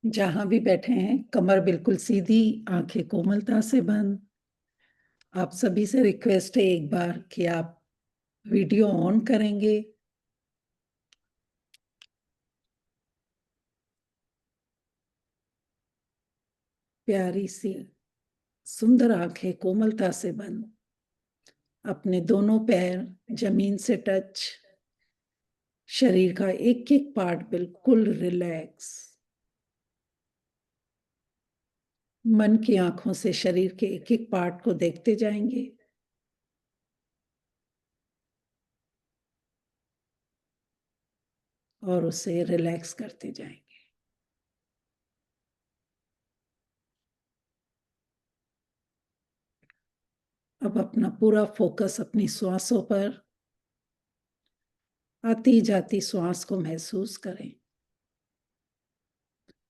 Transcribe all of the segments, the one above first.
जहां भी बैठे हैं, कमर बिल्कुल सीधी, आंखें कोमलता से बंद। आप सभी से रिक्वेस्ट है एक बार कि आप वीडियो ऑन करेंगे। प्यारी सी सुंदर आंखें कोमलता से बंद। अपने दोनों पैर जमीन से टच। शरीर का एक एक पार्ट बिल्कुल रिलैक्स। मन की आंखों से शरीर के एक एक पार्ट को देखते जाएंगे और उसे रिलैक्स करते जाएंगे। अब अपना पूरा फोकस अपनी श्वासों पर, आती जाती श्वास को महसूस करें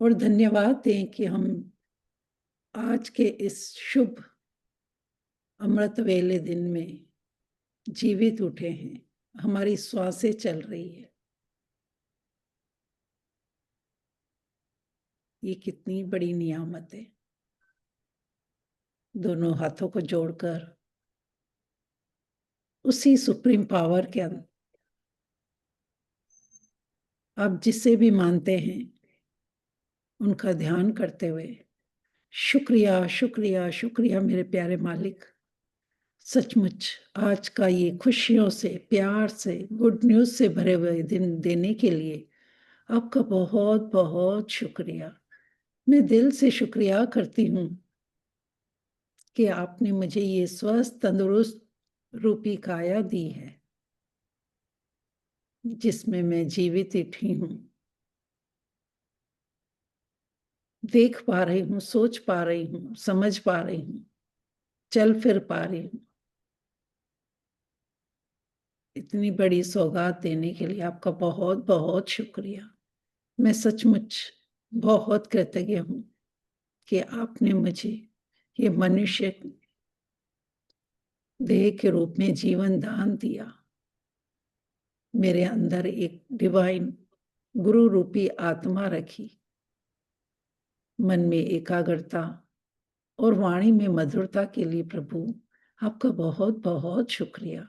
और धन्यवाद दें कि हम आज के इस शुभ अमृत वेले दिन में जीवित उठे हैं। हमारी श्वासें चल रही है। ये कितनी बड़ी नियामत है। दोनों हाथों को जोड़कर उसी सुप्रीम पावर के अंदर आप जिसे भी मानते हैं उनका ध्यान करते हुए, शुक्रिया शुक्रिया शुक्रिया मेरे प्यारे मालिक। सचमुच आज का ये खुशियों से, प्यार से, गुड न्यूज से भरे हुए दिन देने के लिए आपका बहुत बहुत शुक्रिया। मैं दिल से शुक्रिया करती हूँ कि आपने मुझे ये स्वस्थ तंदुरुस्त रूपी काया दी है, जिसमें मैं जीवित उठी हूँ, देख पा रही हूँ, सोच पा रही हूँ, समझ पा रही हूँ, चल फिर पा रही हूँ। इतनी बड़ी सौगात देने के लिए आपका बहुत बहुत शुक्रिया। मैं सचमुच बहुत कृतज्ञ हूँ कि आपने मुझे ये मनुष्य देह के रूप में जीवन दान दिया। मेरे अंदर एक डिवाइन गुरु रूपी आत्मा रखी, मन में एकाग्रता और वाणी में मधुरता के लिए प्रभु आपका बहुत बहुत शुक्रिया।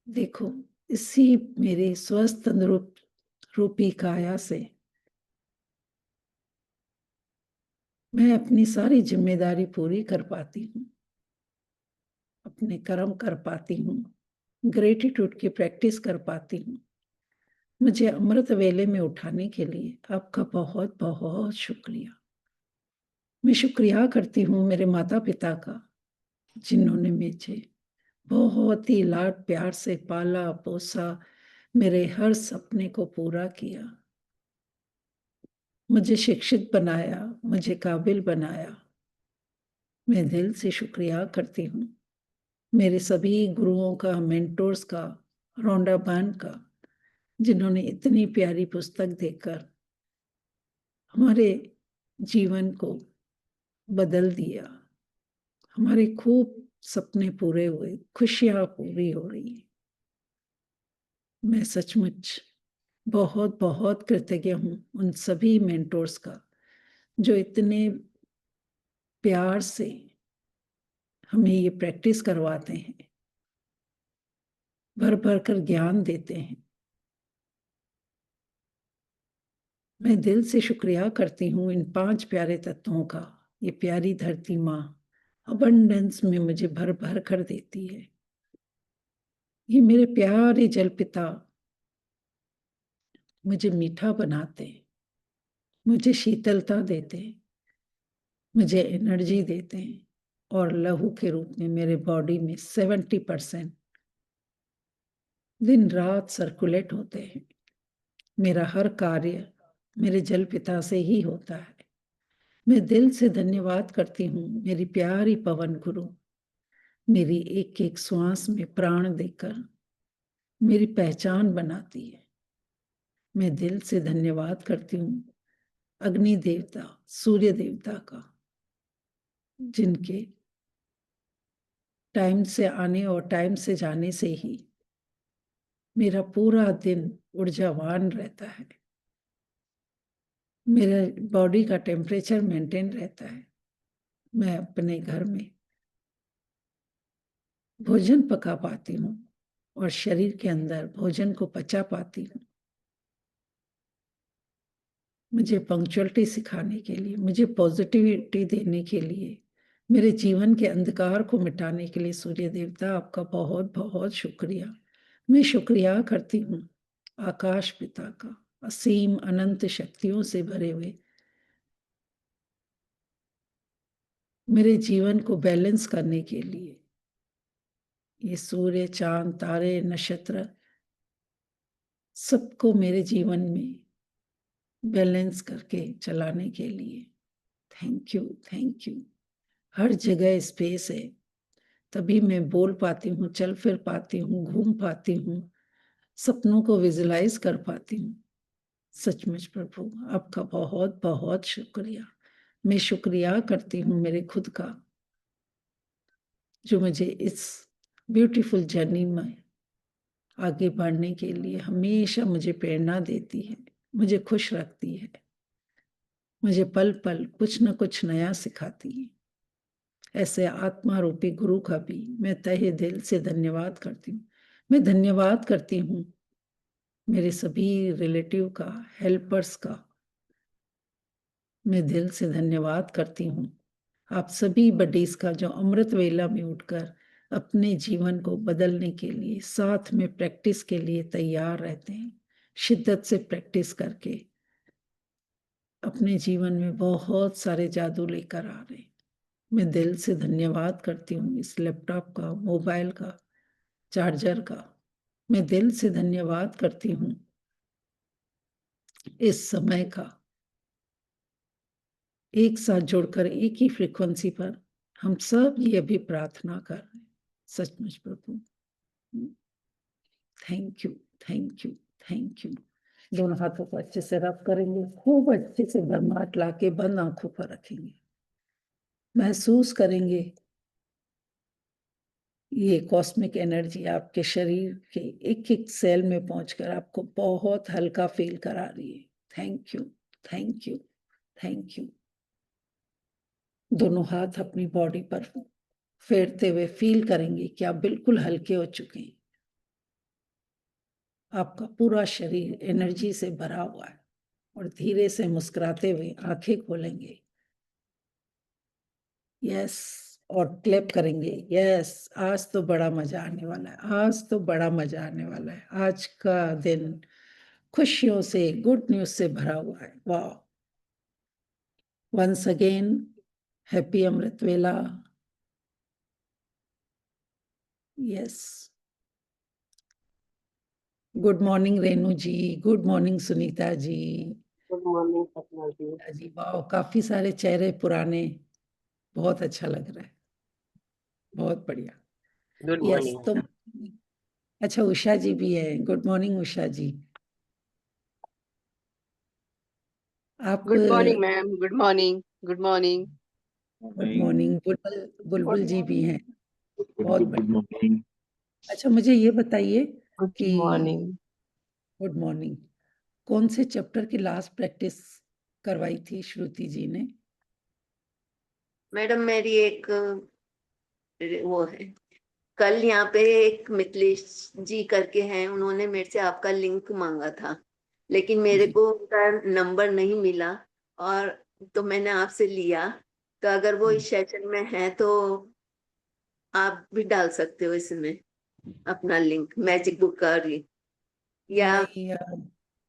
देखो, इसी मेरे स्वस्थ तंदुरुस्त रूपी काया से मैं अपनी सारी जिम्मेदारी पूरी कर पाती हूँ, अपने कर्म कर पाती हूँ, ग्रेटिट्यूड की प्रैक्टिस कर पाती हूँ। मुझे अमृत वेले में उठाने के लिए आपका बहुत बहुत शुक्रिया। मैं शुक्रिया करती हूँ मेरे माता पिता का, जिन्होंने मुझे बहुत ही लाड प्यार से पाला पोसा, मेरे हर सपने को पूरा किया, मुझे शिक्षित बनाया, मुझे काबिल बनाया। मैं दिल से शुक्रिया करती हूँ मेरे सभी गुरुओं का, मेंटोर्स का, रोंडा बान का, जिन्होंने इतनी प्यारी पुस्तक देकर हमारे जीवन को बदल दिया। हमारे खूब सपने पूरे हुए, खुशियां पूरी हो रही हैं। मैं सचमुच बहुत बहुत कृतज्ञ हूँ उन सभी मेंटोर्स का, जो इतने प्यार से हमें ये प्रैक्टिस करवाते हैं, भर भर कर ज्ञान देते हैं। मैं दिल से शुक्रिया करती हूँ इन 5 प्यारे तत्वों का। ये प्यारी धरती माँ अबंडेंस में मुझे भर भर कर देती है। ये मेरे प्यारे जल पिता मुझे मीठा बनाते, मुझे शीतलता देते, मुझे एनर्जी देते हैं और लहू के रूप में मेरे बॉडी में 70% दिन रात सर्कुलेट होते हैं। मेरा हर कार्य मेरे जल पिता से ही होता है। मैं दिल से धन्यवाद करती हूँ मेरी प्यारी पवन गुरु, मेरी एक एक श्वास में प्राण देकर मेरी पहचान बनाती है। मैं दिल से धन्यवाद करती हूँ अग्नि देवता, सूर्य देवता का, जिनके टाइम से आने और टाइम से जाने से ही मेरा पूरा दिन ऊर्जावान रहता है। मेरा बॉडी का टेम्परेचर मेंटेन रहता है। मैं अपने घर में भोजन पका पाती हूँ और शरीर के अंदर भोजन को पचा पाती हूँ। मुझे पंक्चुअलिटी सिखाने के लिए, मुझे पॉजिटिविटी देने के लिए, मेरे जीवन के अंधकार को मिटाने के लिए सूर्य देवता आपका बहुत बहुत शुक्रिया। मैं शुक्रिया करती हूँ आकाश पिता का, असीम अनंत शक्तियों से भरे हुए मेरे जीवन को बैलेंस करने के लिए। ये सूर्य, चांद, तारे, नक्षत्र सबको मेरे जीवन में बैलेंस करके चलाने के लिए थैंक यू, थैंक यू। हर जगह स्पेस है, तभी मैं बोल पाती हूँ, चल फिर पाती हूँ, घूम पाती हूँ, सपनों को विजुलाइज कर पाती हूँ। सचमुच प्रभु आपका बहुत बहुत शुक्रिया। मैं शुक्रिया करती हूँ मेरे खुद का, जो मुझे इस ब्यूटीफुल जर्नी में आगे बढ़ने के लिए हमेशा मुझे प्रेरणा देती है, मुझे खुश रखती है, मुझे पल पल कुछ न कुछ नया सिखाती है। ऐसे आत्मा रूपी गुरु का भी मैं तहे दिल से धन्यवाद करती हूँ। मैं धन्यवाद करती हूँ मेरे सभी रिलेटिव का, हेल्पर्स का मैं दिल से धन्यवाद करती हूँ। आप सभी बडीज का जो अमृत वेला में उठकर अपने जीवन को बदलने के लिए साथ में प्रैक्टिस के लिए तैयार रहते हैं, शिद्दत से प्रैक्टिस करके अपने जीवन में बहुत सारे जादू लेकर आ रहे हैं। मैं दिल से धन्यवाद करती हूँ इस लैपटॉप का, मोबाइल का, चार्जर का। मैं दिल से धन्यवाद करती हूँ इस समय का, एक साथ जुड़कर एक ही फ्रीक्वेंसी पर हम सब ये अभी प्रार्थना कर रहे हैं। सचमुच प्रभु thank you, thank you, thank you. दोनों हाथों को अच्छे से रब करेंगे, खूब अच्छे से भरमाट लाके बंद आंखों पर रखेंगे। महसूस करेंगे ये कॉस्मिक एनर्जी आपके शरीर के एक एक सेल में पहुंचकर आपको बहुत हल्का फील करा रही है। Thank you, thank you, thank you. दोनों हाथ अपनी बॉडी पर फेरते हुए फील करेंगे कि आप बिल्कुल हल्के हो चुके हैं। आपका पूरा शरीर एनर्जी से भरा हुआ है और धीरे से मुस्कुराते हुए आंखें खोलेंगे। यस, और क्लैप करेंगे। यस, आज तो बड़ा मजा आने वाला है, आज तो बड़ा मजा आने वाला है। आज का दिन खुशियों से, गुड न्यूज से भरा हुआ है। वाह, वंस अगेन हैप्पी अमृत वेला। यस, गुड मॉर्निंग रेनू जी, good morning Sunita ji. Good morning सपना जी। जी वाह, काफी सारे चेहरे पुराने, बहुत अच्छा लग रहा है, बहुत बढ़िया। Good yes, morning. तो अच्छा उषा जी भी है। गुड मॉर्निंग उषा जी। आप good morning ma'am. Good morning. Good morning. Good morning. बुलबुल, बुलबुल जी भी हैं, बहुत गुड बढ़िया। मॉर्निंग। अच्छा मुझे ये बताइए गुड कि मॉर्निंग। गुड मॉर्निंग, कौन से चैप्टर की लास्ट प्रैक्टिस करवाई थी श्रुति जी ने? मैडम मेरी एक वो है, कल यहाँ पे एक मिथिलेश जी करके हैं, उन्होंने मेरे से आपका लिंक मांगा था, लेकिन मेरे जी, को उनका नंबर नहीं मिला, और तो मैंने आपसे लिया। तो अगर वो इस सेशन में है तो आप भी डाल सकते हो इसमें अपना लिंक, मैजिक बुक का या नहीं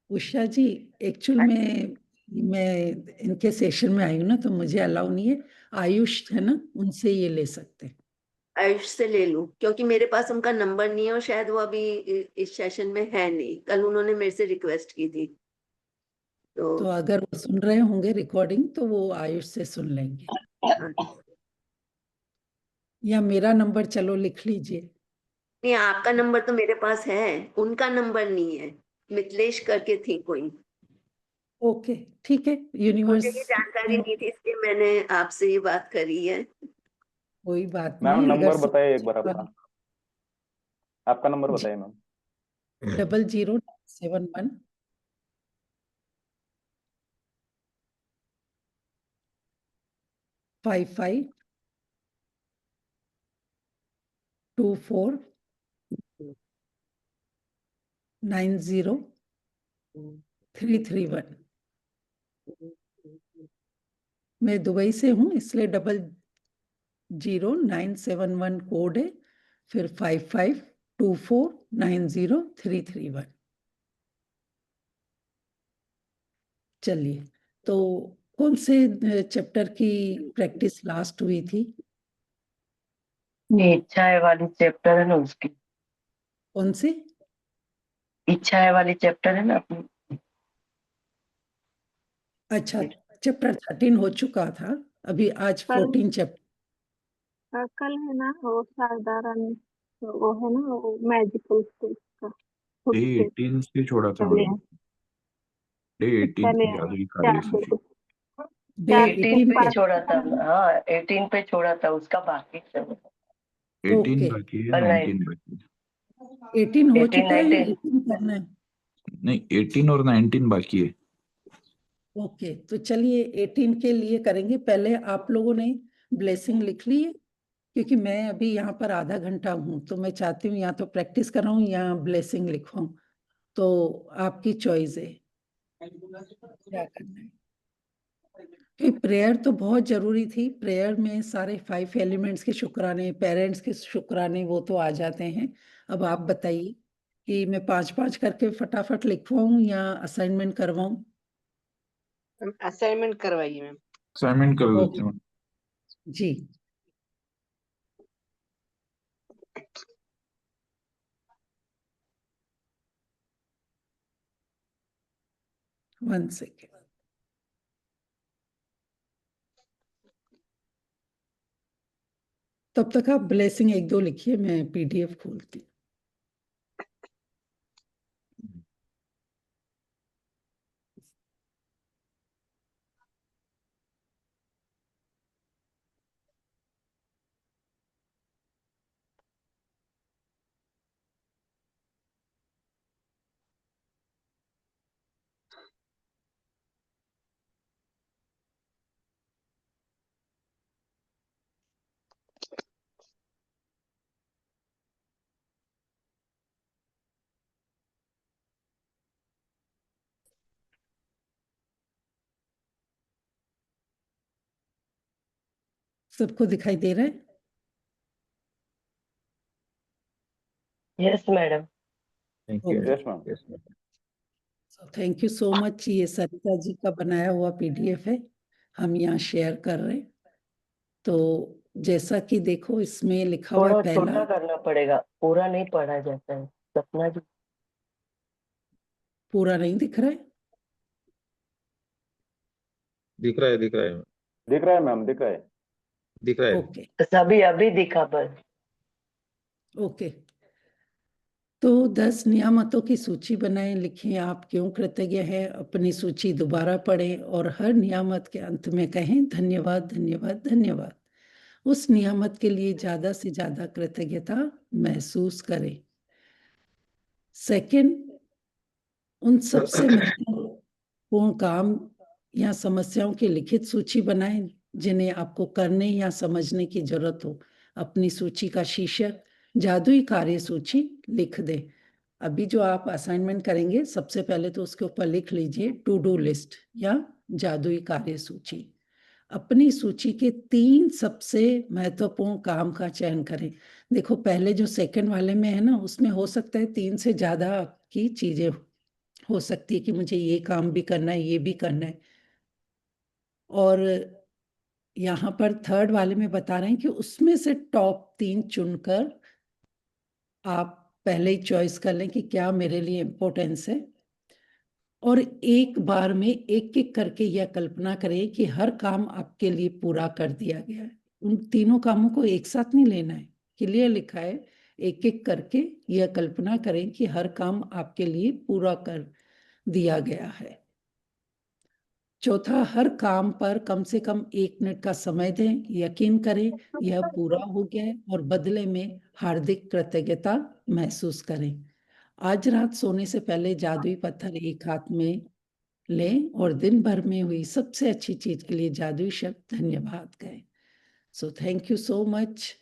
उषा जी, एक्चुअल में मैं इनके सेशन में आई हूँ ना, तो मुझे अलाउ नहीं है। आयुष है ना, उनसे ये ले सकते हैं। आयुष से ले लूं, क्योंकि मेरे पास उनका नंबर नहीं है और शायद वो अभी इस सेशन में है नहीं। कल उन्होंने मेरे से रिक्वेस्ट की थी तो तो अगर वो सुन रहे होंगे रिकॉर्डिंग तो वो आयुष से सुन लेंगे, हाँ। या मेरा नंबर चलो लिख लीजिए। नहीं, आपका नंबर तो मेरे पास है, उनका नंबर नहीं है। मिथिलेश करके थी कोई, ओके, ठीक है। मुझे यूनिवर्स ये जानकारी में नहीं थी, इसलिए मैंने आपसे ये बात करी है। कोई बात मैम नहीं, अगर नंबर बताइए एक बार अपना, आपका नंबर जी, बताइए मैम। 0071 5524903331। मैं दुबई से हूँ, इसलिए 00971 कोड है, फिर 5524903331। चलिए, तो कौन से चैप्टर की प्रैक्टिस लास्ट हुई थी? ये इच्छा है वाली चैप्टर है ना उसकी। कौन सी? इच्छा है वाली चैप्टर है ना अपनी। अच्छा, चैप्टर 13 हो चुका था, अभी आज कल 14 चैप्टर। कल है ना वो साधारण, वो है ना वो मैजिकल स्कूल का खुद डे से 18 से छोड़ा था चले मैम। डे 18 चले जादुई चार कार्य सूची। डे 18 पे 18 छोड़ा था। हाँ 18 पे छोड़ा था, उसका बाकी सब 18 ओके, बाकी है, पर 19 बाकी है। 18 हो 18 चुका है, 19 18 करना है। नहीं, 18 और 19 बाकी है। ओके, तो चलिए 18 के लिए करेंगे। पहले आप लोगों ने ब्लेसिंग लिख ली है? क्योंकि मैं अभी यहाँ पर आधा घंटा हूँ, तो मैं चाहती हूँ या तो प्रैक्टिस कराऊँ या ब्लेसिंग लिखवाऊँ, तो आपकी चॉइस है क्या करना है। कि प्रेयर तो बहुत जरूरी थी, प्रेयर में सारे 5 एलिमेंट्स के शुक्राने, पेरेंट्स के शुक्राने वो तो आ जाते हैं। अब आप बताइए कि मैं 5-5 करके फटाफट लिखवाऊँ या असाइनमेंट करवाऊँ? असाइनमेंट करवाइए मैम। असाइनमेंट कर ओके देते हैं। जी। One second. तब तक आप ब्लेसिंग 1-2 लिखिए, मैं पीडीएफ खोलती हूँ। सबको दिखाई दे रहा है? Yes madam. Thank you. Okay, yes ma'am. Thank you so much. ये सरिता जी का बनाया हुआ पीडीएफ है, हम यहाँ शेयर कर रहे हैं। तो जैसा कि देखो, इसमें लिखा हुआ है थोड़ा पहला। छोटा करना पड़ेगा, पूरा नहीं पढ़ा जाता है। सपना जी पूरा नहीं दिख रहा है? दिख रहा है, दिख रहा है, दिख रहा है मैम, दिख रहा है। दिख रहा है। ओके सभी अभी दिखा बस। ओके। तो 10 नियामतों की सूची बनाएं, लिखें आप क्यों कृतज्ञ हैं, अपनी सूची दोबारा पढ़ें और हर नियामत के अंत में कहें धन्यवाद धन्यवाद धन्यवाद। उस नियामत के लिए ज्यादा से ज्यादा कृतज्ञता महसूस करें। सेकंड, उन सबसे महत्वपूर्ण काम या समस्याओं की लिखित सूची बनाएं जिन्हें आपको करने या समझने की जरूरत हो। अपनी सूची का शीर्षक जादुई कार्य सूची लिख दें। अभी जो आप असाइनमेंट करेंगे, सबसे पहले तो उसके ऊपर लिख लीजिए टू डू लिस्ट या जादुई कार्य सूची। अपनी सूची के 3 सबसे महत्वपूर्ण काम का चयन करें। देखो, पहले जो सेकंड वाले में है ना, उसमें हो सकता है 3 से ज्यादा की चीजें हो सकती है कि मुझे ये काम भी करना है, ये भी करना है। और यहाँ पर थर्ड वाले में बता रहे हैं कि उसमें से टॉप 3 चुनकर आप पहले ही चॉइस कर लें कि क्या मेरे लिए इम्पोर्टेंस है। और एक बार में एक एक करके यह कल्पना करें कि हर काम आपके लिए पूरा कर दिया गया है। उन तीनों कामों को एक साथ नहीं लेना है, क्लियर लिखा है। एक एक करके यह कल्पना करें कि हर काम आपके लिए पूरा कर दिया गया है। चौथा, हर काम पर कम से कम 1 मिनट का समय दें, यकीन करें यह पूरा हो गया है और बदले में हार्दिक कृतज्ञता महसूस करें। आज रात सोने से पहले जादुई पत्थर एक हाथ में लें और दिन भर में हुई सबसे अच्छी चीज के लिए जादुई शब्द धन्यवाद कहें। So thank you so much.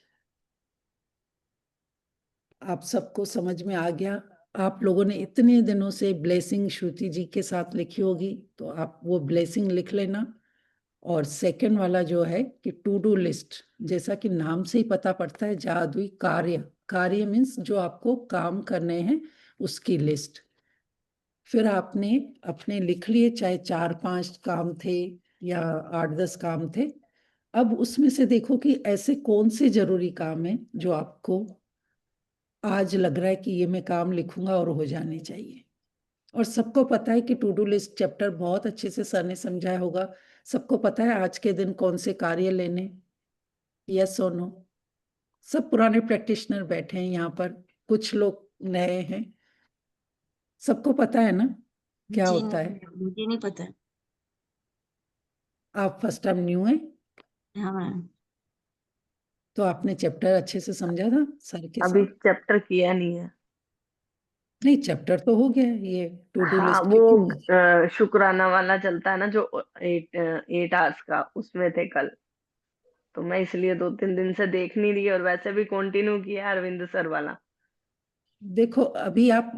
आप सबको समझ में आ गया। आप लोगों ने इतने दिनों से ब्लेसिंग श्रुति जी के साथ लिखी होगी, तो आप वो ब्लेसिंग लिख लेना। और सेकंड वाला जो है कि टू डू लिस्ट, जैसा कि नाम से ही पता पड़ता है, जादुई कार्य। कार्य मीन्स जो आपको काम करने हैं उसकी लिस्ट। फिर आपने अपने लिख लिए, चाहे 4-5 काम थे या 8-10 काम थे। अब उसमें से देखो कि ऐसे कौन से जरूरी काम हैं जो आपको आज लग रहा है कि ये मैं काम लिखूंगा और हो जाने चाहिए। और सबको पता है कि टू डू लिस्ट चैप्टर बहुत अच्छे से सर ने समझाया होगा। सबको पता है आज के दिन कौन से कार्य लेने। यस और नो? सब पुराने प्रैक्टिशनर बैठे हैं यहाँ पर, कुछ लोग नए हैं। सबको पता है ना क्या जी होता है? मुझे नहीं पता। आप फर्स्ट टाइम न्यू है, हाँ मैम। तो आपने चैप्टर अच्छे से समझा था सर के अभी साथ? चैप्टर किया नहीं है। नहीं, चैप्टर तो हो गया है, ये टू डू हाँ, लिस्ट वो क्योंकि शुक्राना वाला चलता है ना, जो 8 आवर्स का, उसमें थे कल। तो मैं इसलिए 2-3 दिन से देख नहीं रही, और वैसे भी कंटिन्यू किया अरविंद सर वाला। देखो अभी आप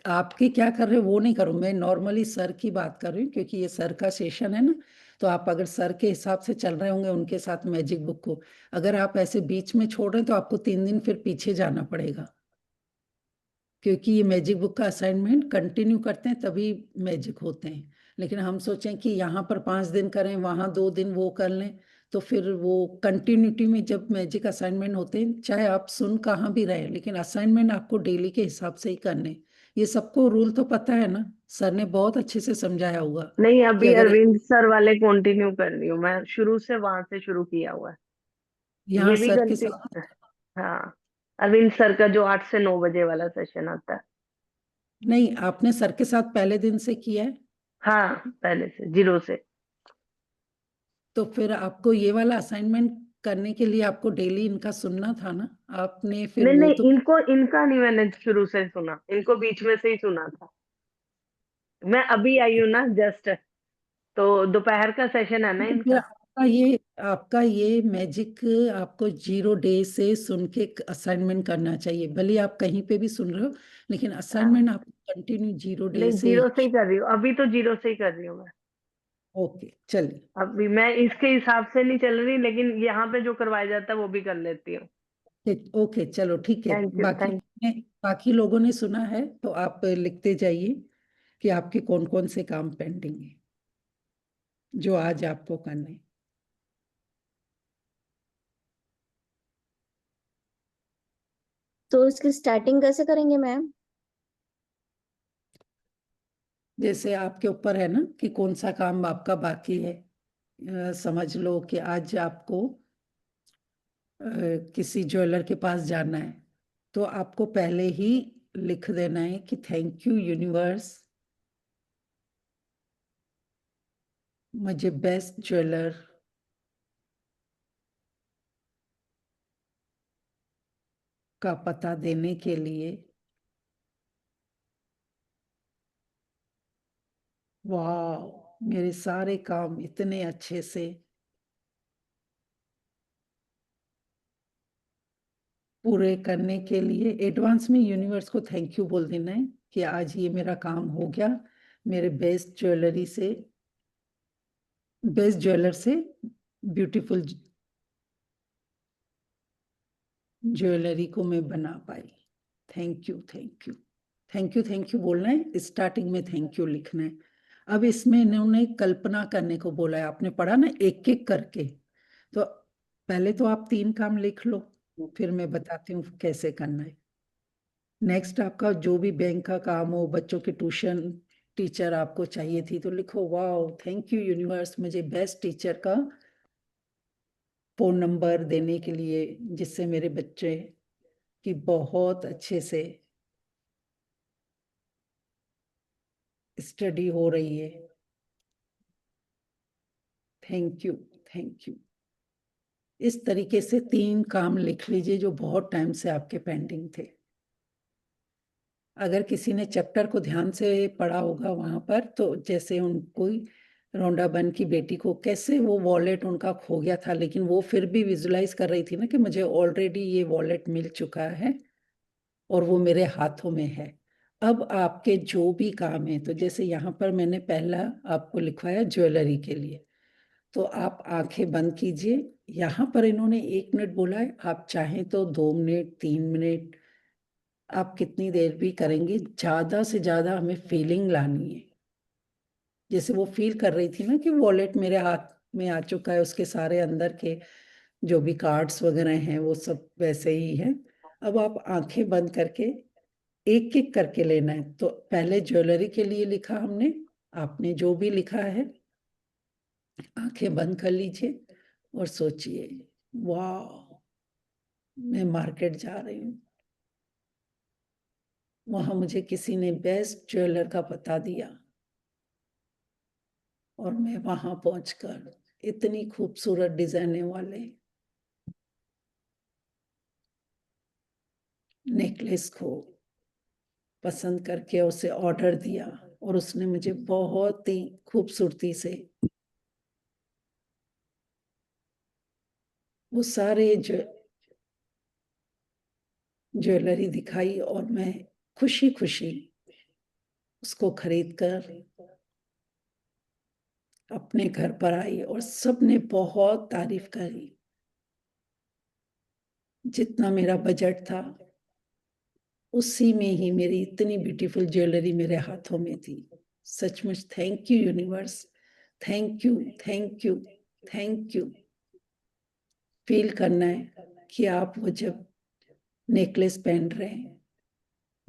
आपके क्या कर रहे हो वो नहीं करो, मैं नॉर्मली सर की बात कर रही हूँ क्योंकि ये सर का सेशन है ना। तो आप अगर सर के हिसाब से चल रहे होंगे उनके साथ मैजिक बुक को, अगर आप ऐसे बीच में छोड़ रहे हैं तो आपको 3 दिन फिर पीछे जाना पड़ेगा, क्योंकि ये मैजिक बुक का असाइनमेंट कंटिन्यू करते हैं तभी मैजिक होते हैं। लेकिन हम सोचें कि यहाँ पर 5 दिन करें, वहाँ 2 दिन वो कर लें, तो फिर वो कंटिन्यूटी में जब मैजिक असाइनमेंट होते हैं, चाहे आप सुन कहाँ भी रहे, लेकिन असाइनमेंट आपको डेली के हिसाब से ही करने। ये सबको रूल तो पता है ना, सर ने बहुत अच्छे से समझाया होगा नहीं, कि अभी अगर अरविंद सर वाले कंटिन्यू कर रही हूँ मैं, शुरू से वहां से शुरू किया हुआ है। यहाँ ये भी सर के कंटिन्यू। साथ। हाँ, अरविंद सर का जो 8 से 9 बजे वाला सेशन आता है। नहीं, आपने सर के साथ पहले दिन से किया है, हाँ, पहले से 0 से। तो फिर आपको ये वाला असाइनमेंट करने के लिए आपको डेली इनका सुनना था ना। आपने फिर नहीं वो नहीं, तो इनका नहीं, मैंने शुरू से सुना, इनको बीच में से ही सुना था। मैं अभी आई हूँ ना जस्ट, तो दोपहर का सेशन है ना तो फिर इनका। आपका ये मैजिक आपको 0 डे से सुन के असाइनमेंट करना चाहिए। भले आप कहीं पे भी सुन रहे हो, लेकिन हाँ, असाइनमेंट आपको कंटिन्यू 0 डे नहीं, से 0 से ही। ही कर रही हूँ अभी, तो 0 से ही कर रही हूँ मैं। ओके चलिए। अभी मैं इसके हिसाब से नहीं चल रही, लेकिन यहाँ पे जो करवाया जाता है वो भी कर लेती हूँ। ओके चलो ठीक है। थैंक यू, बाकी थैंक। बाकी लोगों ने सुना है तो आप लिखते जाइए कि आपके कौन कौन से काम पेंडिंग है जो आज आपको करने हैं। तो इसकी स्टार्टिंग कैसे करेंगे मैम? जैसे आपके ऊपर है ना कि कौन सा काम आपका बाकी है। समझ लो कि आज आपको किसी ज्वेलर के पास जाना है, तो आपको पहले ही लिख देना है कि थैंक यू यूनिवर्स, मुझे बेस्ट ज्वेलर का पता देने के लिए। वाह, मेरे सारे काम इतने अच्छे से पूरे करने के लिए एडवांस में यूनिवर्स को थैंक यू बोल देना है कि आज ये मेरा काम हो गया। मेरे बेस्ट ज्वेलर से ब्यूटीफुल ज्वेलरी को मैं बना पाई। Thank you thank you thank you thank you बोलना है, स्टार्टिंग में थैंक यू लिखना है। अब इसमें इन्होंने कल्पना करने को बोला है, आपने पढ़ा ना एक एक करके। तो पहले तो आप 3 काम लिख लो, फिर मैं बताती हूँ कैसे करना है। नेक्स्ट आपका जो भी बैंक का काम हो, बच्चों के ट्यूशन टीचर आपको चाहिए थी तो लिखो वाह थैंक यू यूनिवर्स, मुझे बेस्ट टीचर का फोन नंबर देने के लिए, जिससे मेरे बच्चे की बहुत अच्छे से स्टडी हो रही है। Thank you thank you. इस तरीके से 3 काम लिख लीजिए जो बहुत टाइम से आपके पेंडिंग थे। अगर किसी ने चैप्टर को ध्यान से पढ़ा होगा वहां पर, तो जैसे उनको रोंडा बन की बेटी को कैसे वो वॉलेट उनका खो गया था, लेकिन वो फिर भी विजुलाइज कर रही थी ना कि मुझे ऑलरेडी ये वॉलेट मिल चुका है और वो मेरे हाथों में है। अब आपके जो भी काम है, तो जैसे यहाँ पर मैंने पहला आपको लिखवाया ज्वेलरी के लिए, तो आप आंखें बंद कीजिए। यहाँ पर इन्होंने 1 मिनट बोला है, आप चाहें तो 2 मिनट 3 मिनट, आप कितनी देर भी करेंगे। ज्यादा से ज्यादा हमें फीलिंग लानी है, जैसे वो फील कर रही थी ना कि वॉलेट मेरे हाथ में आ चुका है, उसके सारे अंदर के जो भी कार्ड्स वगैरह हैं वो सब वैसे ही है। अब आप आंखें बंद करके एक एक करके लेना है। तो पहले ज्वेलरी के लिए लिखा हमने, आपने जो भी लिखा है आंखें बंद कर लीजिए और सोचिए, वाह मैं मार्केट जा रही हूँ, वहां मुझे किसी ने बेस्ट ज्वेलर का पता दिया और मैं वहां पहुंचकर इतनी खूबसूरत डिजाइने वाले नेकलेस को पसंद करके उसे ऑर्डर दिया और उसने मुझे बहुत ही खूबसूरती से वो सारे ज्वेलरी दिखाई और मैं खुशी खुशी उसको खरीद कर अपने घर पर आई और सबने बहुत तारीफ करी। जितना मेरा बजट था उसी में ही मेरी इतनी ब्यूटीफुल ज्वेलरी मेरे हाथों में थी। सचमुच thank you universe, thank you thank you thank you. Feel करना है कि आप वो जब नेकलेस पहन रहे हैं,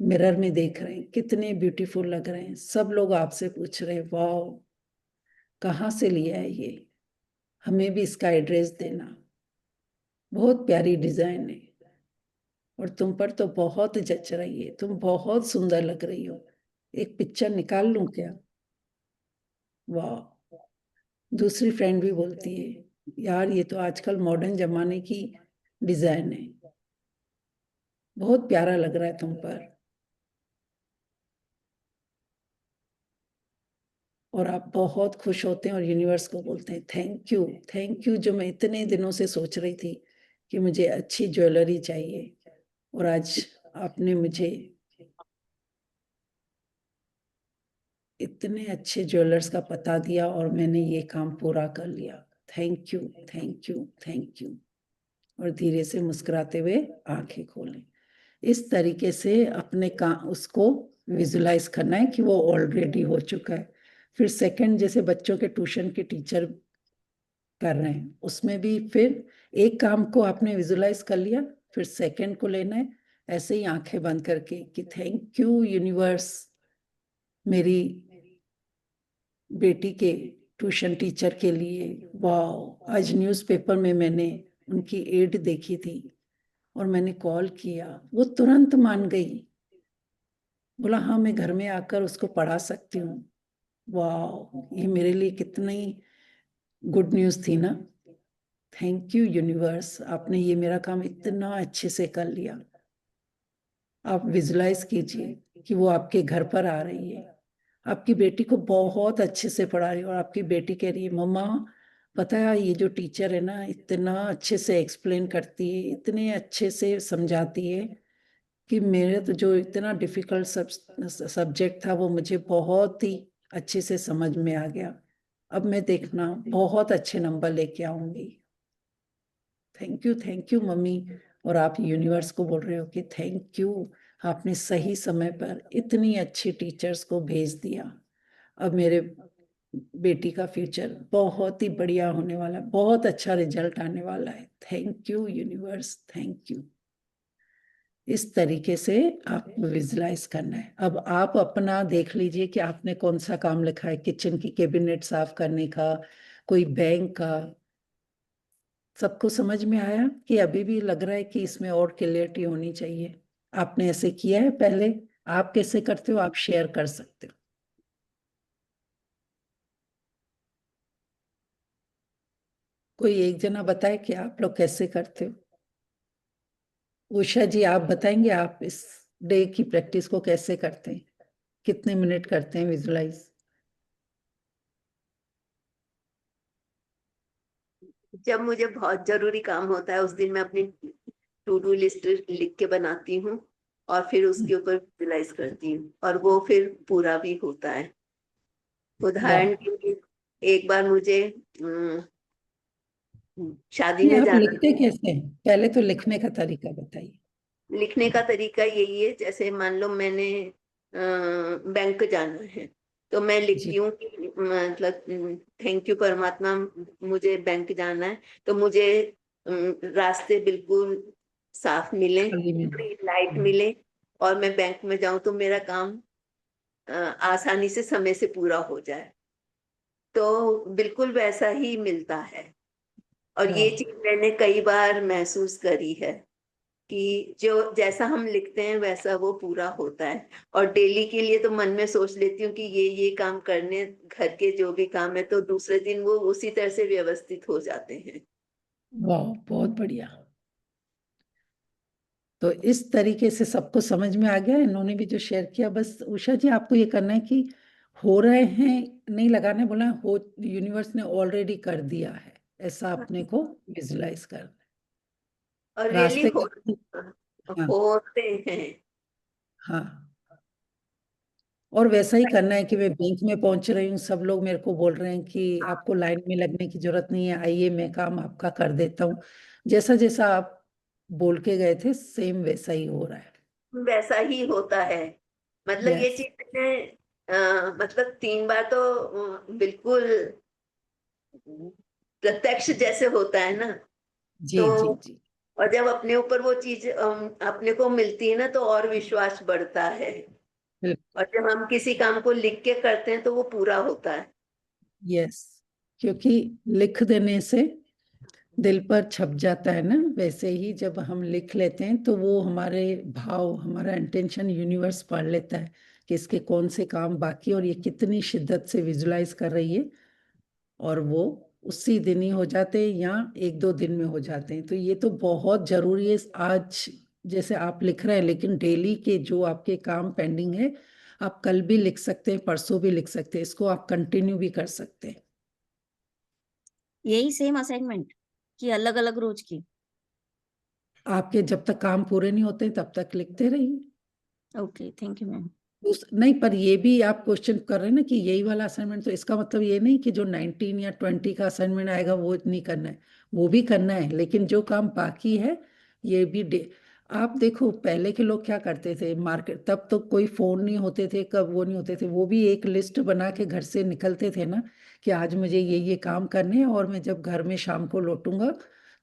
मिरर में देख रहे हैं, कितने ब्यूटीफुल लग रहे हैं। सब लोग आपसे पूछ रहे हैं, वाह कहाँ से लिया है ये, हमें भी इसका एड्रेस देना, बहुत प्यारी डिजाइन है और तुम पर तो बहुत जच रही है, तुम बहुत सुंदर लग रही हो, एक पिक्चर निकाल लूं क्या। वाह। दूसरी फ्रेंड भी बोलती है, यार ये तो आजकल मॉडर्न जमाने की डिजाइन है, बहुत प्यारा लग रहा है तुम पर। और आप बहुत खुश होते हैं और यूनिवर्स को बोलते हैं थैंक यू, जो मैं इतने दिनों से सोच रही थी कि मुझे अच्छी ज्वेलरी चाहिए और आज आपने मुझे इतने अच्छे ज्वेलर्स का पता दिया और मैंने ये काम पूरा कर लिया। Thank you thank you thank you. और धीरे से मुस्कुराते हुए आंखें खोलें। इस तरीके से अपने काम उसको विजुलाइज करना है कि वो ऑलरेडी हो चुका है। फिर सेकंड, जैसे बच्चों के ट्यूशन के टीचर कर रहे हैं, उसमें भी फिर एक काम को आपने विजुलाइज कर लिया, फिर सेकंड को लेना है ऐसे ही आंखें बंद करके कि थैंक यू यूनिवर्स, मेरी बेटी के ट्यूशन टीचर के लिए। वाह, आज न्यूज़पेपर में मैंने उनकी एड देखी थी और मैंने कॉल किया, वो तुरंत मान गई, बोला हाँ मैं घर में आकर उसको पढ़ा सकती हूँ। वाह, ये मेरे लिए कितनी गुड न्यूज़ थी ना। थैंक यू यूनिवर्स, आपने ये मेरा काम इतना अच्छे से कर लिया। आप विजुलाइज कीजिए कि वो आपके घर पर आ रही है, आपकी बेटी को बहुत अच्छे से पढ़ा रही है और आपकी बेटी कह रही है, मम्मा पता है ये जो टीचर है ना इतना अच्छे से एक्सप्लेन करती है, इतने अच्छे से समझाती है कि मेरे तो जो इतना डिफिकल्ट सब्जेक्ट था वो मुझे बहुत ही अच्छे से समझ में आ गया। अब मैं देखना बहुत अच्छे नंबर लेके आऊंगी। Thank you mummy. और आप यूनिवर्स को बोल रहे हो कि थैंक यू, आपने सही समय पर इतनी अच्छी टीचर्स को भेज दिया। अब मेरे बेटी का फ्यूचर बहुत ही बढ़िया होने वाला है, बहुत अच्छा रिजल्ट आने वाला है। Thank you universe, thank you. इस तरीके से आप विजुलाइज करना है। अब आप अपना देख लीजिए कि आपने कौन सा काम लिखा है, किचन की कैबिनेट साफ करने का, कोई बैंक का। सबको समझ में आया कि अभी भी लग रहा है कि इसमें और क्लियरिटी होनी चाहिए? आपने ऐसे किया है पहले? आप कैसे करते हो, आप शेयर कर सकते हो। कोई एक जना बताए कि आप लोग कैसे करते हो। उषा जी आप बताएंगे आप इस डे की प्रैक्टिस को कैसे करते हैं, कितने मिनट करते हैं विजुलाइज? जब मुझे बहुत जरूरी काम होता है उस दिन मैं अपनी टू डू लिस्ट लिख के बनाती हूँ और फिर उसके ऊपर विजुलाइज करती हूँ और वो फिर पूरा भी होता है। उदाहरण के लिए एक बार मुझे शादी ये में आप जाना। लिखते कैसे हैं? पहले तो लिखने का तरीका बताइए। लिखने का तरीका यही है, जैसे मान लो मैंने बैंक जाना है तो मैं लिखती जी। हूँ कि मतलब थैंक यू परमात्मा, मुझे बैंक जाना है तो मुझे रास्ते बिल्कुल साफ मिले, खाली में। लाइट मिले और मैं बैंक में जाऊं तो मेरा काम आसानी से समय से पूरा हो जाए। तो बिल्कुल वैसा ही मिलता है और ये वाह। चीज मैंने कई बार महसूस करी है कि जो जैसा हम लिखते हैं वैसा वो पूरा होता है। और डेली के लिए तो मन में सोच लेती हूँ कि ये काम करने, घर के जो भी काम है तो दूसरे दिन वो उसी तरह से व्यवस्थित हो जाते हैं। वाह, बहुत बढ़िया। तो इस तरीके से सबको समझ में आ गया, इन्होंने भी जो शेयर किया। बस उषा जी, आपको ये करना है कि हो रहे हैं नहीं लगाने बोला, हो यूनिवर्स ने ऑलरेडी कर दिया है, ऐसा अपने को विजुलाइज करना है। और रियली रास्ते का। हाँ। होते हैं। हाँ। और वैसा ही करना है कि मैं बैंक में पहुंच रही हूँ, सब लोग मेरे को बोल रहे हैं कि आपको लाइन में लगने की जरूरत नहीं है, आइए मैं काम आपका कर देता हूँ। जैसा जैसा आप बोल के गए थे सेम वैसा ही हो रहा है। वैसा ही होता है। मतलब ये यस। चीज मैंने मतलब 3 बार तो बिल्कुल प्रत्यक्ष जैसे होता है ना। जी तो जी जी। और जब अपने ऊपर वो चीज अपने को मिलती है ना तो और विश्वास बढ़ता है। बिल्कुल। और जब हम किसी काम को लिख के करते हैं तो वो पूरा होता है। यस। क्योंकि लिख देने से दिल पर छप जाता है ना, वैसे ही जब हम लिख लेते हैं तो वो हमारे भाव, हमारा इंटेंशन यूनिवर्स पढ़ लेता है कि इसके कौन से काम बाकी, और ये कितनी शिद्दत से विजुलाइज कर रही है, और वो उसी दिन ही हो जाते हैं या एक दो दिन में हो जाते हैं। तो ये तो बहुत जरूरी है आज। जैसे आप लिख रहे हैं, लेकिन डेली के जो आपके काम पेंडिंग है, आप कल भी लिख सकते हैं, परसों भी लिख सकते हैं, इसको आप कंटिन्यू भी कर सकते हैं। यही सेम असाइनमेंट कि अलग अलग रोज की? आपके जब तक काम पूरे नहीं होते तब तक लिखते रहिए। Okay, thank you ma'am. नहीं, पर ये भी आप क्वेश्चन कर रहे हैं ना कि यही वाला असाइनमेंट, तो इसका मतलब ये नहीं कि जो 19 या 20 का असाइनमेंट आएगा वो नहीं करना है। वो भी करना है, लेकिन जो काम बाकी है ये भी आप देखो, पहले के लोग क्या करते थे, मार्केट तब तो कोई फोन नहीं होते थे, कब वो नहीं होते थे, वो भी एक लिस्ट बना के घर से निकलते थे ना कि आज मुझे ये काम करने हैं और मैं जब घर में शाम को लौटूंगा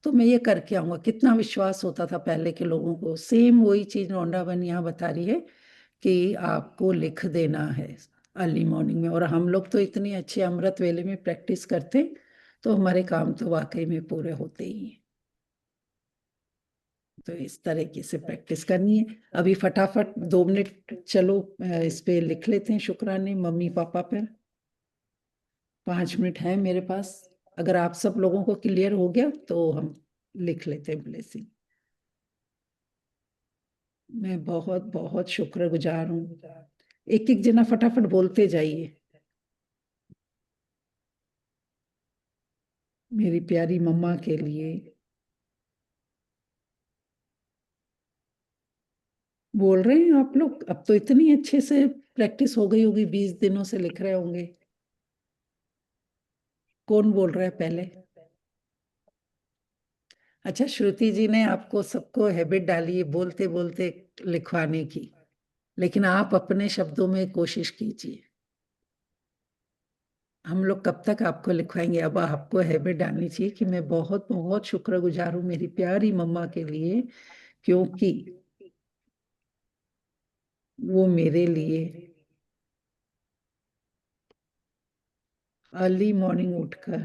तो मैं ये करके आऊंगा। कितना विश्वास होता था पहले के लोगों को। सेम वही चीज रौंडा बन यहाँ बता रही है कि आपको लिख देना है अर्ली मॉर्निंग में। और हम लोग तो इतनी अच्छी अमृत वेले में प्रैक्टिस करते, तो हमारे काम तो वाकई में पूरे होते ही हैं। तो इस तरीके से प्रैक्टिस करनी है। अभी फटाफट 2 मिनट चलो इस पे लिख लेते हैं शुक्राने मम्मी पापा पर। 5 मिनट है मेरे पास। अगर आप सब लोगों को क्लियर हो गया तो हम लिख लेते हैं ब्लेसिंग। मैं बहुत बहुत शुक्रगुजार हूँ। एक एक जना फटाफट बोलते जाइए। मेरी प्यारी मम्मा के लिए बोल रहे हैं आप लोग। अब तो इतनी अच्छे से प्रैक्टिस हो गई होगी, 20 दिनों से लिख रहे होंगे। कौन बोल रहा है पहले? अच्छा, श्रुति जी ने आपको सबको हैबिट डाली है बोलते बोलते लिखवाने की, लेकिन आप अपने शब्दों में कोशिश कीजिए। हम लोग कब तक आपको लिखवाएंगे? अब आपको हैबिट डालनी चाहिए कि मैं बहुत बहुत शुक्रगुजार हूँ मेरी प्यारी मम्मा के लिए, क्योंकि वो मेरे लिए अर्ली मॉर्निंग उठकर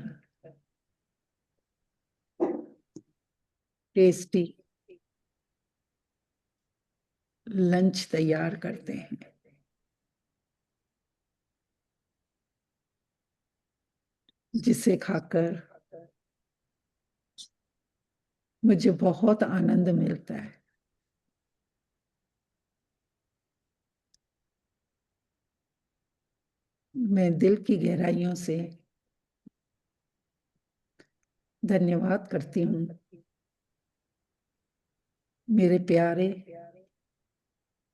टेस्टी लंच तैयार करते हैं, जिसे खाकर मुझे बहुत आनंद मिलता है। मैं दिल की गहराइयों से धन्यवाद करती हूँ मेरे प्यारे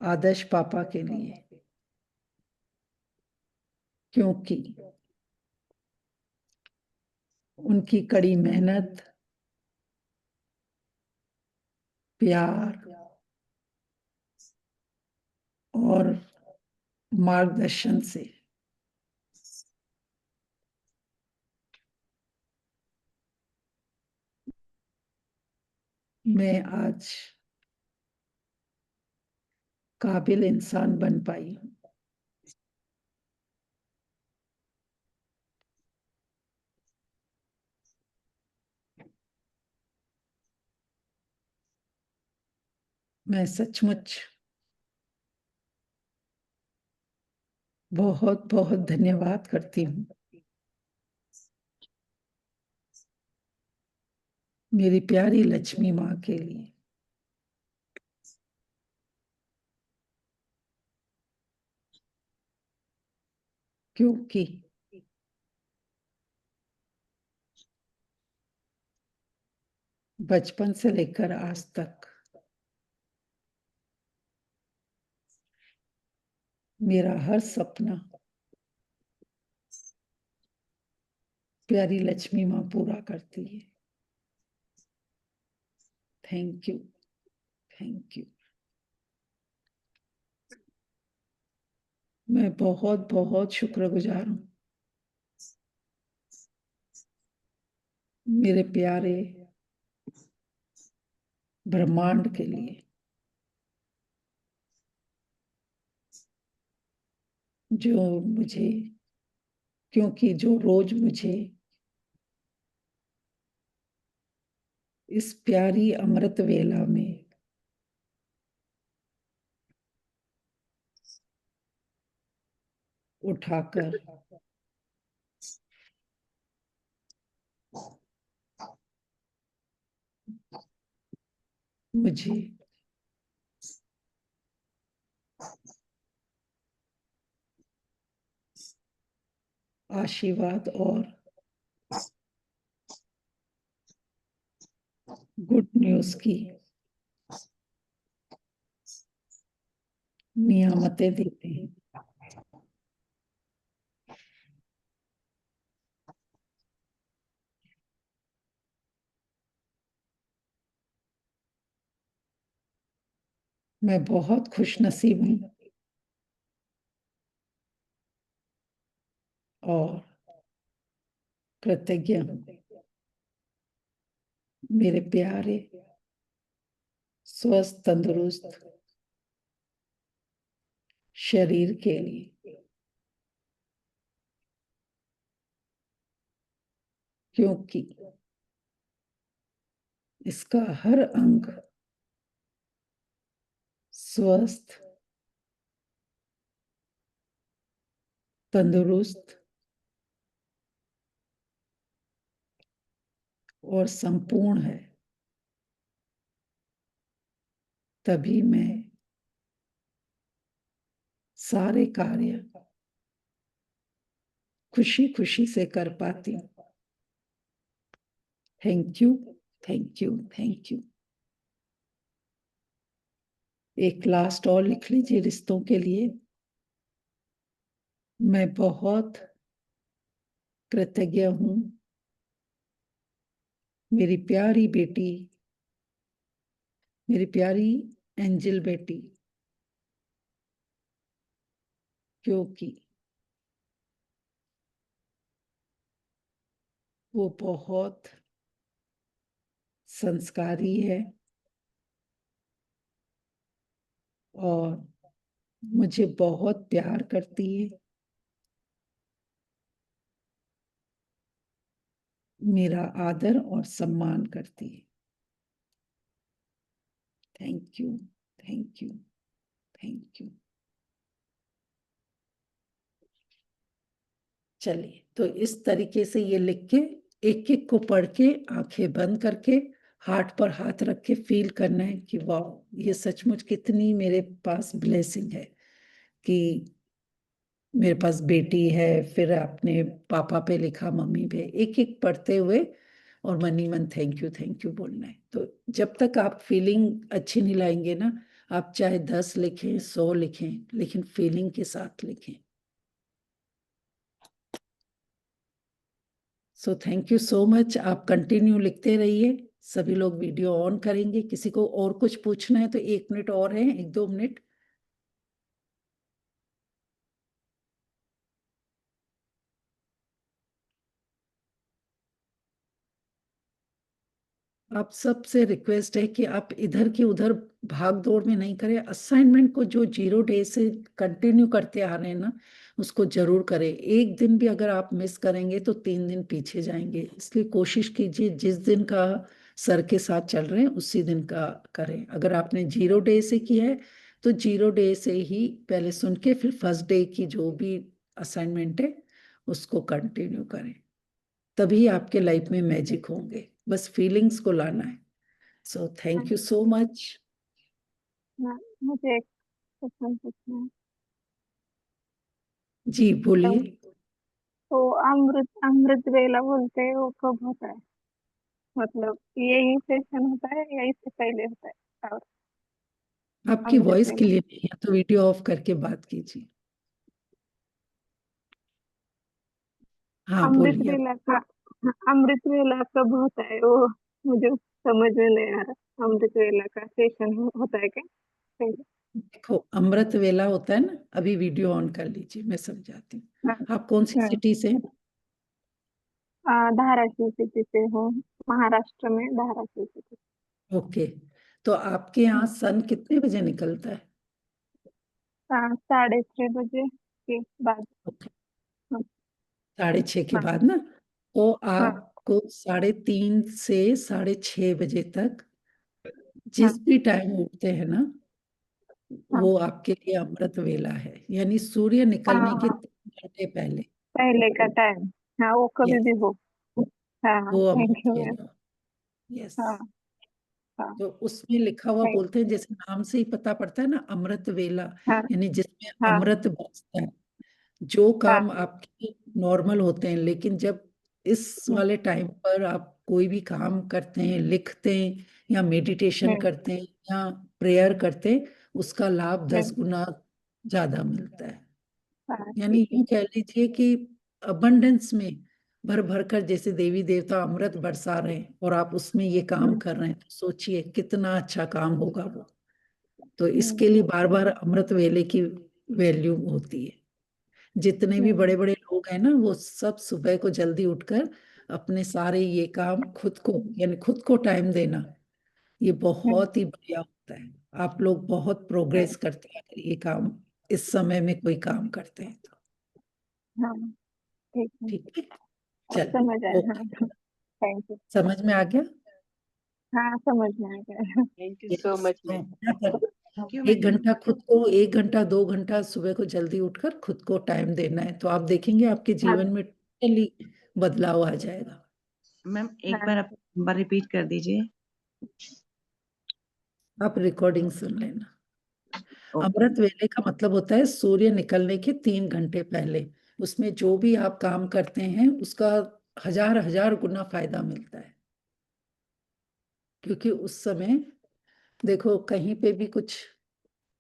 आदर्श पापा के लिए, क्योंकि उनकी कड़ी मेहनत, प्यार और मार्गदर्शन से मैं आज काबिल इंसान बन पाई हूँ। मैं सचमुच बहुत बहुत धन्यवाद करती हूँ मेरी प्यारी लक्ष्मी माँ के लिए, क्योंकि बचपन से लेकर आज तक मेरा हर सपना प्यारी लक्ष्मी माँ पूरा करती है। Thank you, thank you. मैं बहुत बहुत शुक्रगुजार हूँ मेरे प्यारे ब्रह्मांड के लिए, जो मुझे, क्योंकि जो रोज मुझे इस प्यारी अमृत वेला में उठाकर मुझे आशीर्वाद और गुड न्यूज़ की नियामतें देते हैं। मैं बहुत खुशनसीब हूँ और कृतज्ञ हूँ मेरे प्यारे स्वस्थ तंदुरुस्त शरीर के लिए, क्योंकि इसका हर अंग स्वस्थ, तंदुरुस्त और संपूर्ण है। तभी मैं सारे कार्य खुशी खुशी से कर पाती हूँ। Thank you, thank you, thank you. एक लास्ट और लिख लीजिए रिश्तों के लिए। मैं बहुत कृतज्ञ हूँ मेरी प्यारी बेटी, मेरी प्यारी एंजल बेटी, क्योंकि वो बहुत संस्कारी है और मुझे बहुत प्यार करती है। मेरा आदर और सम्मान करती है। Thank you, thank you, thank you. चलिए, तो इस तरीके से ये लिख के एक एक को पढ़ के आंखें बंद करके हार्ट पर हाथ रख के फील करना है कि वाह, ये सचमुच कितनी मेरे पास ब्लेसिंग है कि मेरे पास बेटी है। फिर अपने पापा पे लिखा, मम्मी पे, एक एक पढ़ते हुए और मन ही मन थैंक यू बोलना है। तो जब तक आप फीलिंग अच्छी नहीं लाएंगे ना, आप चाहे 10 लिखें 100 लिखें, लेकिन फीलिंग के साथ लिखें। So thank you so much. आप कंटिन्यू लिखते रहिए। सभी लोग वीडियो ऑन करेंगे। किसी को और कुछ पूछना है तो 1 मिनट और है, 1-2 मिनट। आप सबसे रिक्वेस्ट है कि आप इधर की उधर भाग दौड़ में नहीं करें। असाइनमेंट को जो 0 डे से कंटिन्यू करते आ रहे हैं ना, उसको जरूर करें। एक दिन भी अगर आप मिस करेंगे तो 3 दिन पीछे जाएंगे। इसलिए कोशिश कीजिए जिस दिन का सर के साथ चल रहे हैं उसी दिन का करें। अगर आपने 0 डे से किया है तो 0 डे से ही पहले सुन के फिर फर्स्ट डे की जो भी असाइनमेंट है उसको कंटिन्यू करें। तभी आपके लाइफ में मैजिक होंगे। बस फीलिंग्स को लाना है। So thank you so much. मुझे एक क्वेश्चन पूछना है। जी बोलिए। तो अमृत वेला बोलते हैं, वो कब होता है? मतलब यही सेशन होता है या इससे पहले होता है? और आपकी अमृत वॉइस वेला क्लियर नहीं है तो वीडियो ऑफ करके बात कीजिए। हाँ अमृत बोलिए। वेला का अमृत वेला कब होता है वो मुझे समझ में नहीं आ रहा। अमृत वेला का सेशन होता है क्या पहले? देखो अमृत वेला होता है ना, अभी वीडियो ऑन कर लीजिए, मैं समझाती हूँ। हाँ, आप कौन सी हाँ। सिटी से? धाराशिव सिटी से हूँ, महाराष्ट्र में धाराशिव सिटी। ओके। तो आपके यहाँ सन कितने बजे निकलता है? 6:30 बजे के बाद। ओके, हाँ, 6:30 के हाँ, बाद ना, तो हाँ, आपको 3:30 से 6:30 बजे तक हाँ, जिस भी टाइम उठते हैं ना, हाँ, वो आपके लिए अमृत वेला है। यानी सूर्य निकलने के हाँ, 3 घंटे पहले। पहले का टाइम। हाँ, वो कभी यस, भी हो। हाँ, वो थैंक अमृत यू मैम। वेला। यस। हाँ, हाँ, तो उसमें लिखा हुआ थैंक। बोलते हैं, जैसे नाम से ही पता पड़ता है ना, अमृत वेला, हाँ, यानी जिसमें हाँ, अमृत बरसता है। जो हाँ, काम आपके नॉर्मल होते हैं, लेकिन जब इस हम्म, वाले टाइम पर आप कोई भी काम करते हैं, लिखते हैं या मेडिटेशन हम्म, करते हैं या प्रेयर करते हैं, उसका लाभ 10 हम्म, गुना ज्यादा मिलता है। हाँ, यानी ठीक है। यूं कह लीजिए कि अबंडेंस में भर भर कर जैसे देवी देवता अमृत बरसा रहे हैं और आप उसमें ये काम हम्म, कर रहे हैं, तो सोचिए कितना अच्छा काम होगा वो। तो हम्म, इसके लिए बार बार अमृत वेले की वैल्यू होती है। जितने भी बड़े हम्म, बड़े लोग हैं ना, वो सब सुबह को जल्दी उठकर अपने सारे ये काम खुद को, यानी खुद को टाइम देना, ये हम्म, बहुत ही बढ़िया होता है। आप लोग बहुत प्रोग्रेस करते हैं अगर ये काम इस समय में कोई काम करते हैं तो। हाँ, ठीक है। ठीक है, अब चलो समझ आया। ओके। हाँ, थैंक यू। समझ में आ गया? हाँ, समझ में आ गया। Thank you so Yes, much तो मैम। क्या करें, 1 घंटा खुद को, 1 घंटा 2 घंटा सुबह को जल्दी उठकर खुद को टाइम देना है, तो आप देखेंगे आपके हाँ, जीवन में टोटली बदलाव आ जाएगा। मैम एक हाँ, बार आप नंबर रिपीट कर दीजिए। आप रिकॉर्डिंग सुन लेना। ओके। अमृत वेले का मतलब होता है सूर्य निकलने के 3 घंटे पहले। उसमें जो भी आप काम करते हैं उसका 1000 गुना फायदा मिलता है। क्योंकि उस समय देखो कहीं पे भी कुछ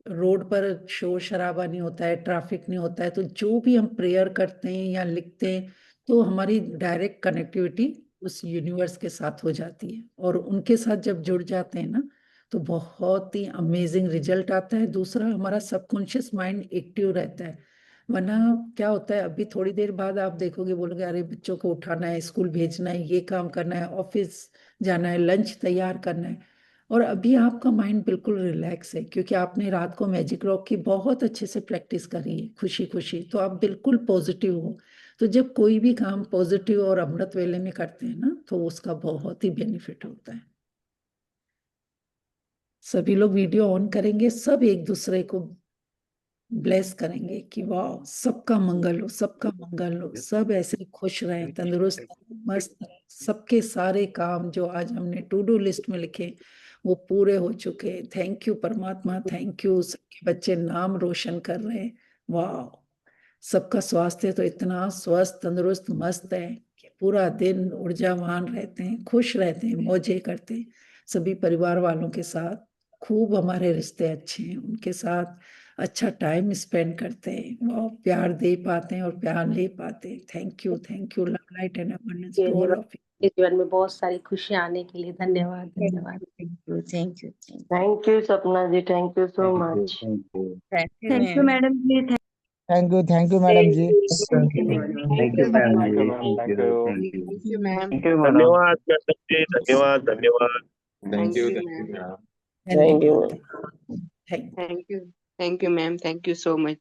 रोड पर शोर शराबा नहीं होता है, ट्रैफिक नहीं होता है, तो जो भी हम प्रेयर करते हैं या लिखते हैं तो हमारी डायरेक्ट कनेक्टिविटी उस यूनिवर्स के साथ हो जाती है, और उनके साथ जब जुड़ जाते हैं ना तो बहुत ही अमेजिंग रिजल्ट आता है। दूसरा, हमारा सबकॉन्शियस माइंड एक्टिव रहता है। वरना क्या होता है, अभी थोड़ी देर बाद आप देखोगे, बोलोगे अरे बच्चों को उठाना है, स्कूल भेजना है, ये काम करना है, ऑफिस जाना है, लंच तैयार करना है, और अभी आपका माइंड बिल्कुल रिलैक्स है क्योंकि आपने रात को मैजिक रॉक की बहुत अच्छे से प्रैक्टिस करी है, खुशी खुशी, तो आप बिल्कुल पॉजिटिव हो। तो जब कोई भी काम पॉजिटिव और अमृत वेले में करते हैं ना तो उसका बहुत ही बेनिफिट होता है। सभी लोग वीडियो ऑन करेंगे, सब एक दूसरे को ब्लेस करेंगे कि वाह सबका मंगल हो, सबका मंगल हो, सब ऐसे खुश रहें, तंदुरुस्त मस्त रहें। सबके सारे काम जो आज हमने टू डू लिस्ट में लिखे वो पूरे हो चुके हैं। थैंक यू परमात्मा, थैंक यू। सबके बच्चे नाम रोशन कर रहे हैं। वाह, सबका स्वास्थ्य तो इतना स्वस्थ तंदुरुस्त मस्त है कि पूरा दिन ऊर्जावान रहते हैं, खुश रहते हैं, मौजें करते हैं। सभी परिवार वालों के साथ खूब हमारे रिश्ते अच्छे हैं, उनके साथ अच्छा टाइम स्पेंड करते हैं, वो प्यार दे पाते हैं और प्यार ले पाते हैं। Thank you, love light and abundance to all of you. इस जीवन में बहुत सारी खुशियां आने के लिए धन्यवाद, धन्यवाद। Thank you thank you Sapna ji, thank you so much. Thank you madam ji. Thank you madam ji. Thank you ma'am ji, thank you ma'am. धन्यवाद मैडम जी, धन्यवाद धन्यवाद। थैंक यू धन्यवाद। Thank you ma'am, thank you so much.